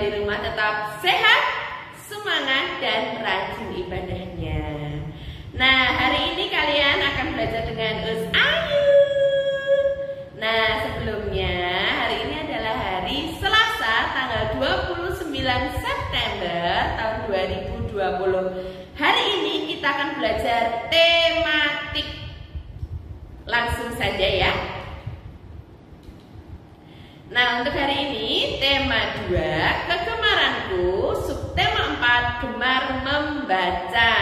di rumah tetap sehat, semangat, dan rajin ibadahnya. Nah, hari ini kalian akan belajar dengan Us Ayu. Nah, sebelumnya hari ini adalah hari Selasa tanggal 29 September tahun 2020. Hari ini kita akan belajar tematik. Langsung saja ya. Nah, untuk hari ini tema 2, kegemaranku, subtema 4, gemar membaca.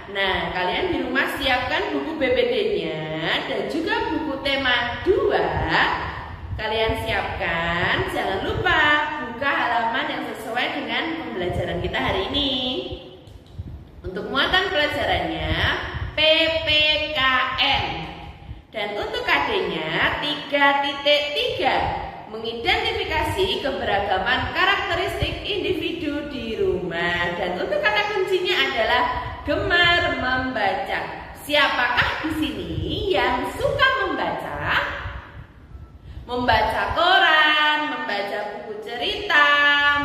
Nah, kalian di rumah siapkan buku BBD-nya dan juga buku tema 2. Kalian siapkan, jangan lupa buka halaman yang sesuai dengan pembelajaran kita hari ini. Untuk muatan pelajarannya PPKN. Dan untuk KD-nya 3.3, mengidentifikasi keberagaman karakteristik individu di rumah. Dan untuk kata kuncinya adalah gemar membaca. Siapakah di sini yang suka membaca? Membaca koran, membaca buku cerita,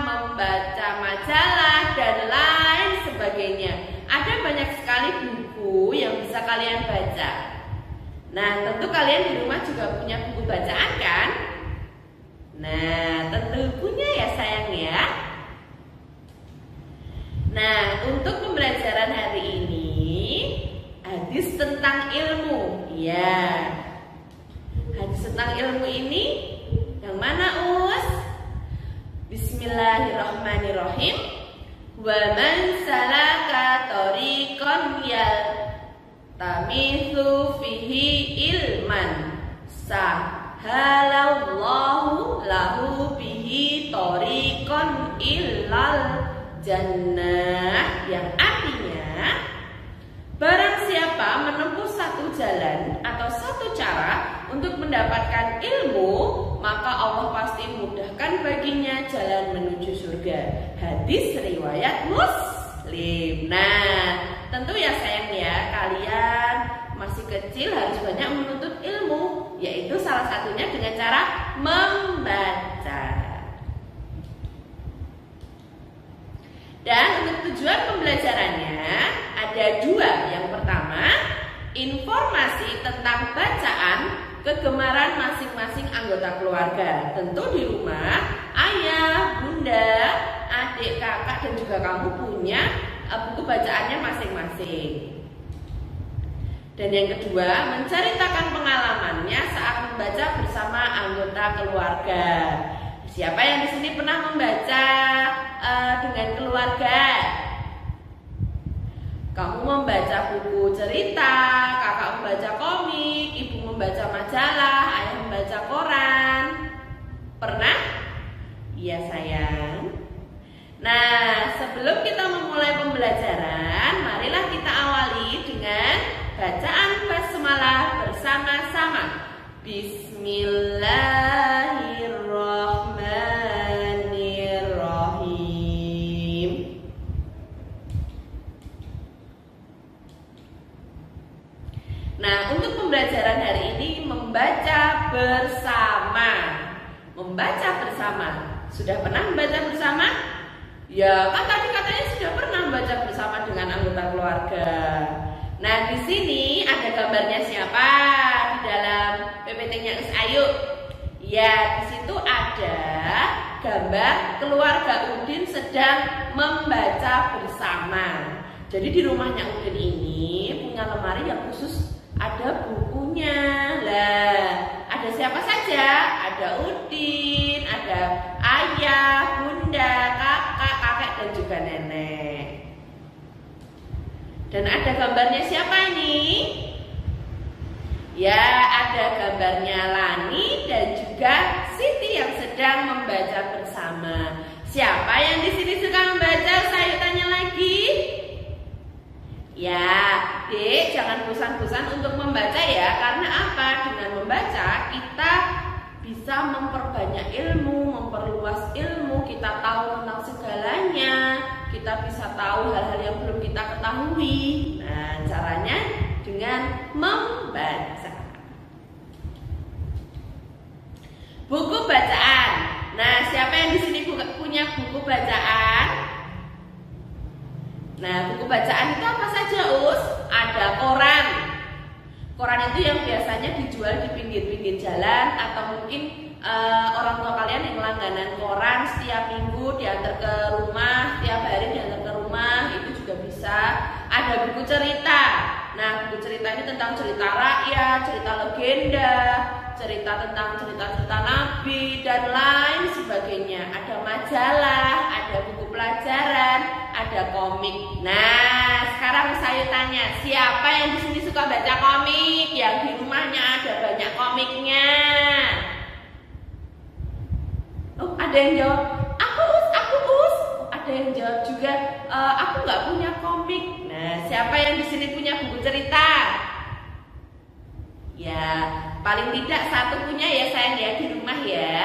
membaca majalah, dan lain sebagainya. Ada banyak sekali buku yang bisa kalian baca. Nah, tentu kalian di rumah juga punya buku bacaan kan? Nah, tentu punya ya sayang ya. Nah, untuk pembelajaran hari ini hadis tentang ilmu. Ya, hadis tentang ilmu ini yang mana Us? Bismillahirrahmanirrahim. Wa man salaka tariqan yaltamithu fihi ilman sahalallahu lahu bihi tariqan ilal jannah, yang artinya barang siapa menempuh satu jalan atau satu cara untuk mendapatkan ilmu, maka Allah pasti mudahkan baginya jalan menuju surga. Hadis riwayat Muslim. Nah, tentu ya sayang ya, kalian masih kecil harus banyak menuntut ilmu, yaitu salah satunya dengan cara membaca. Dan untuk tujuan pembelajarannya ada 2. Yang pertama, informasi tentang bacaan kegemaran masing-masing anggota keluarga. Tentu di rumah ayah, bunda, adik, kakak, dan juga kamu punya buku bacaannya masing-masing. Dan yang kedua, menceritakan pengalamannya saat membaca bersama anggota keluarga. Siapa yang di sini pernah membaca dengan keluarga? Kamu membaca buku cerita, kakak membaca komik, ibu membaca majalah, ayah membaca koran. Pernah? Iya sayang. Nah, sebelum kita memulai pembelajaran, marilah kita awali dengan bacaan basmalah bersama-sama. Bismillahirrahmanirrahim. Nah, untuk pembelajaran hari ini membaca bersama. Membaca bersama. Sudah pernah membaca bersama? Ya, kan tadi katanya sudah pernah membaca bersama dengan anggota keluarga. Nah, di sini ada gambarnya siapa di dalam PPT-nya Us Ayu? Ya, di situ ada gambar keluarga Udin sedang membaca bersama. Jadi di rumahnya Udin ini punya lemari yang khusus ada bukunya. Lah, ada siapa saja? Ada Udin, ada ayah, bunda, kakak, kakek, dan juga nenek. Dan ada gambarnya siapa ini? Ya, ada gambarnya Lani dan juga Siti yang sedang membaca bersama. Siapa yang di sini suka membaca? Saya tanya lagi. Ya, Dek, jangan bosan-bosan untuk membaca ya. Karena apa? Dengan membaca kita bisa memperbanyak ilmu, memperluas ilmu, kita tahu tentang segalanya, kita bisa tahu hal-hal yang belum kita ketahui. Nah, caranya dengan membaca. Buku bacaan. Nah, siapa yang di sini punya buku bacaan? Nah, buku bacaan itu apa saja, Us? Ada koran. Koran itu yang biasanya dijual di pinggir-pinggir jalan, atau mungkin orang tua kalian yang langganan koran setiap minggu diantar ke rumah, setiap hari diantar ke rumah, itu juga bisa. Ada buku cerita. Nah, buku cerita ini tentang cerita rakyat, cerita legenda, cerita tentang cerita-cerita nabi, dan lain sebagainya. Ada majalah, ada buku pelajaran, ada komik. Nah, sekarang saya tanya, siapa yang di sini suka baca komik? Yang di rumahnya ada banyak komiknya? Oh, ada yang jawab, aku us. Ada yang jawab juga, aku nggak punya komik. Nah, siapa yang di sini punya buku cerita? Ya, paling tidak satu punya ya sayang ya di rumah ya.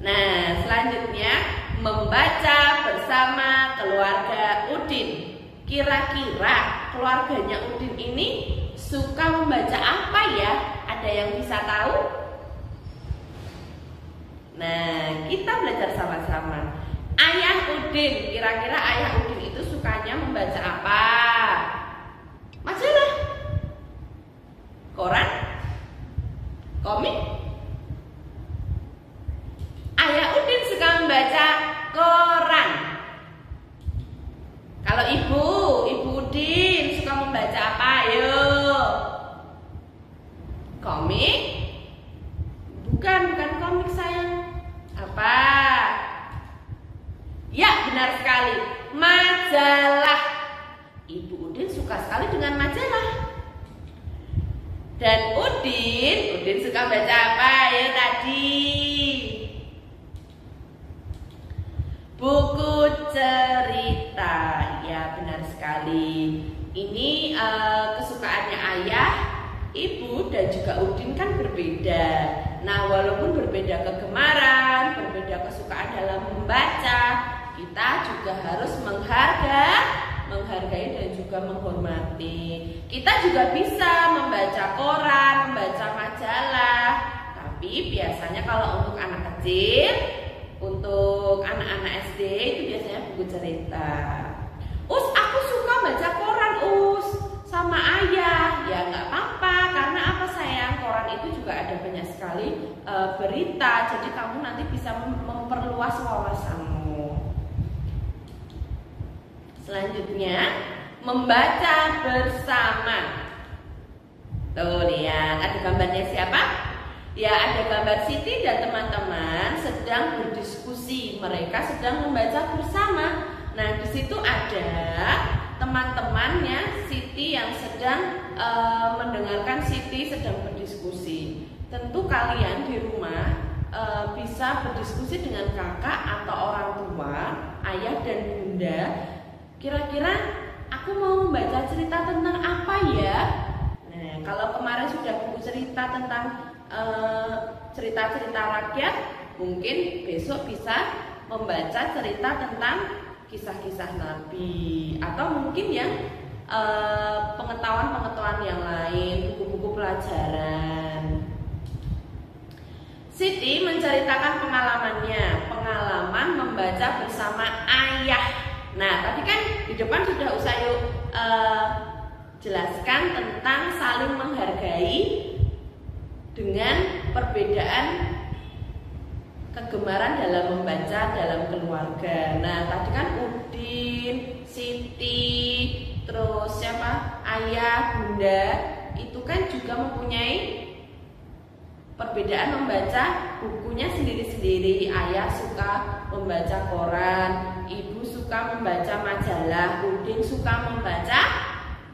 Nah, selanjutnya membaca bersama keluarga Udin. Kira-kira keluarganya Udin ini suka membaca apa ya? Ada yang bisa tahu? Nah, kita belajar sama-sama. Ayah Udin, kira-kira ayah Udin itu sukanya membaca apa? Majalah? Koran? Komik? Ayah Udin suka membaca koran. Kalau ibu Udin suka membaca apa? Ayo. Komik? Bukan komik sayang. Apa? Ya, benar sekali. Majalah. Ibu Udin suka sekali dengan majalah. Dan Udin suka baca apa ya tadi? Buku cerita. Ya, benar sekali. Ini kesukaannya ayah, ibu, dan juga Udin kan berbeda. Nah, walaupun berbeda kegemaran, berbeda kesukaan dalam membaca, kita juga harus menghargai dan juga menghormati. Kita juga bisa membaca koran, membaca majalah, tapi biasanya kalau untuk anak kecil, untuk anak-anak SD itu biasanya buku cerita. Us, aku suka baca koran, Us, sama ayah. Ya nggak apa-apa, karena apa sayang, koran itu juga ada banyak sekali berita, jadi kamu nanti bisa memperluas wawasanmu. Selanjutnya, membaca bersama. Tuh lihat, ada gambarnya siapa? Ya, ada gambar Siti dan teman-teman sedang berdiskusi. Mereka sedang membaca bersama. Nah, di situ ada teman-temannya Siti yang sedang mendengarkan Siti sedang berdiskusi. Tentu kalian di rumah bisa berdiskusi dengan kakak atau orang tua, ayah dan bunda. Kira-kira aku mau membaca cerita tentang apa ya? Nah, kalau kemarin sudah buku cerita tentang cerita-cerita rakyat, mungkin besok bisa membaca cerita tentang kisah-kisah Nabi, atau mungkin yang pengetahuan-pengetahuan yang lain, buku-buku pelajaran. Siti menceritakan pengalamannya, pengalaman membaca bersama ayah. Nah, tadi kan di depan sudah Usayu jelaskan tentang saling menghargai dengan perbedaan kegemaran dalam membaca dalam keluarga. Nah, tadi kan Udin, Siti, terus siapa? Ayah, bunda, itu kan juga mempunyai perbedaan membaca bukunya sendiri-sendiri. Ayah suka membaca koran, ibu suka membaca majalah, Udin suka membaca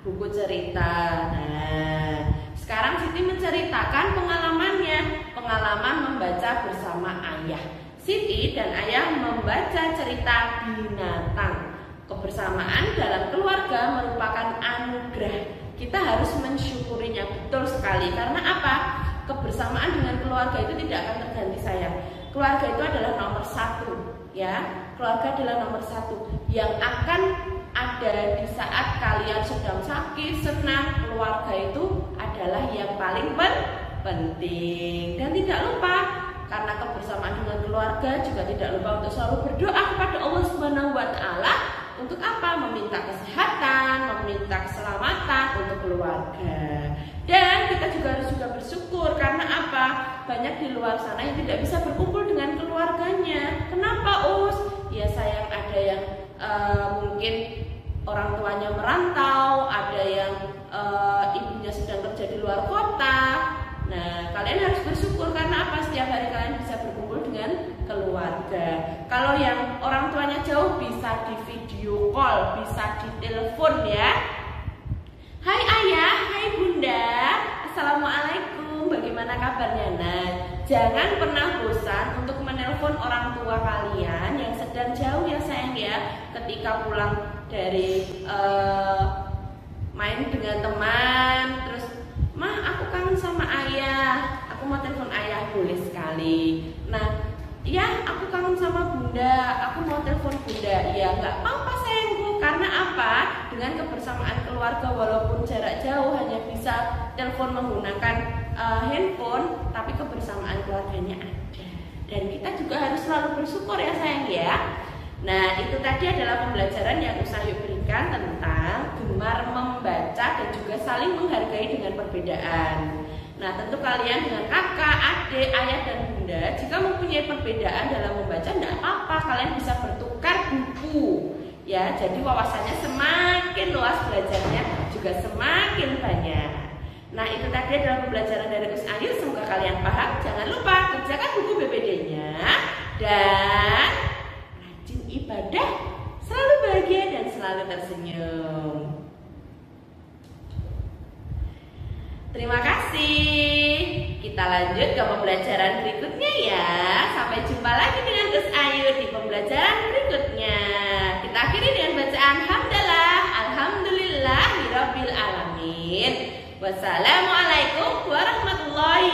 buku cerita. Nah, sekarang Siti menceritakan pengalamannya, pengalaman membaca bersama ayah. Siti dan ayah membaca cerita binatang. Kebersamaan dalam keluarga merupakan anugerah. Kita harus mensyukurinya, betul sekali. Karena apa? Kebersamaan dengan keluarga itu tidak akan terganti sayang. Keluarga itu adalah nomor satu, ya. Keluarga adalah nomor satu yang akan ada di saat kalian sedang sakit, senang. Keluarga itu adalah yang paling penting. Dan tidak lupa, karena kebersamaan dengan keluarga juga tidak lupa untuk selalu berdoa kepada Allah Subhanahu wa taala. Untuk apa? Meminta kesehatan, meminta keselamatan untuk keluarga. Dan kita juga harus bersyukur karena apa? Banyak di luar sana yang tidak bisa berkumpul dengan keluarganya. Kenapa, Us? Ya sayang, ada yang mungkin orang tuanya merantau, ada yang ibunya sedang kerja di luar kota. Nah, kalian harus bersyukur karena apa? Setiap hari kalian bisa berkumpul dengan keluarga. Kalau yang orang tuanya jauh bisa di video call, bisa di telepon ya. Hai ayah, hai bunda, assalamualaikum, bagaimana kabarnya? Nah, jangan pernah bosan untuk menelpon orang tua kalian yang sedang jauh ya sayang ya. Ketika pulang dari main dengan teman, terus mah aku kangen sama ayah, aku mau telepon ayah, boleh sekali. Nah, ya aku kangen sama bunda, aku mau telepon bunda. Ya nggak apa-apa sayangku, karena apa? Dengan kebersamaan keluarga walaupun jarak jauh hanya bisa telepon menggunakan handphone, tapi kebersamaan keluarganya ada. Dan kita juga harus selalu bersyukur ya sayang ya. Nah, itu tadi adalah pembelajaran yang Usayu berikan tentang gemar membaca dan juga saling menghargai dengan perbedaan. Nah, tentu kalian dengan kakak, adik, ayah, dan bunda jika mempunyai perbedaan dalam membaca tidak apa-apa, kalian bisa bertukar buku. Ya, jadi wawasannya semakin luas, belajarnya juga semakin banyak. Nah, itu tadi adalah pembelajaran dari Usayu. Semoga kalian paham. Jangan lupa kerjakan buku BPD-nya dan rajin ibadah, selalu bahagia dan selalu tersenyum. Terima kasih. Kita lanjut ke pembelajaran berikutnya ya. Sampai jumpa lagi dengan Gus Ayu di pembelajaran berikutnya. Kita akhiri dengan bacaan hamdalah, alhamdulillahirabbil alamin. Wassalamualaikum warahmatullahi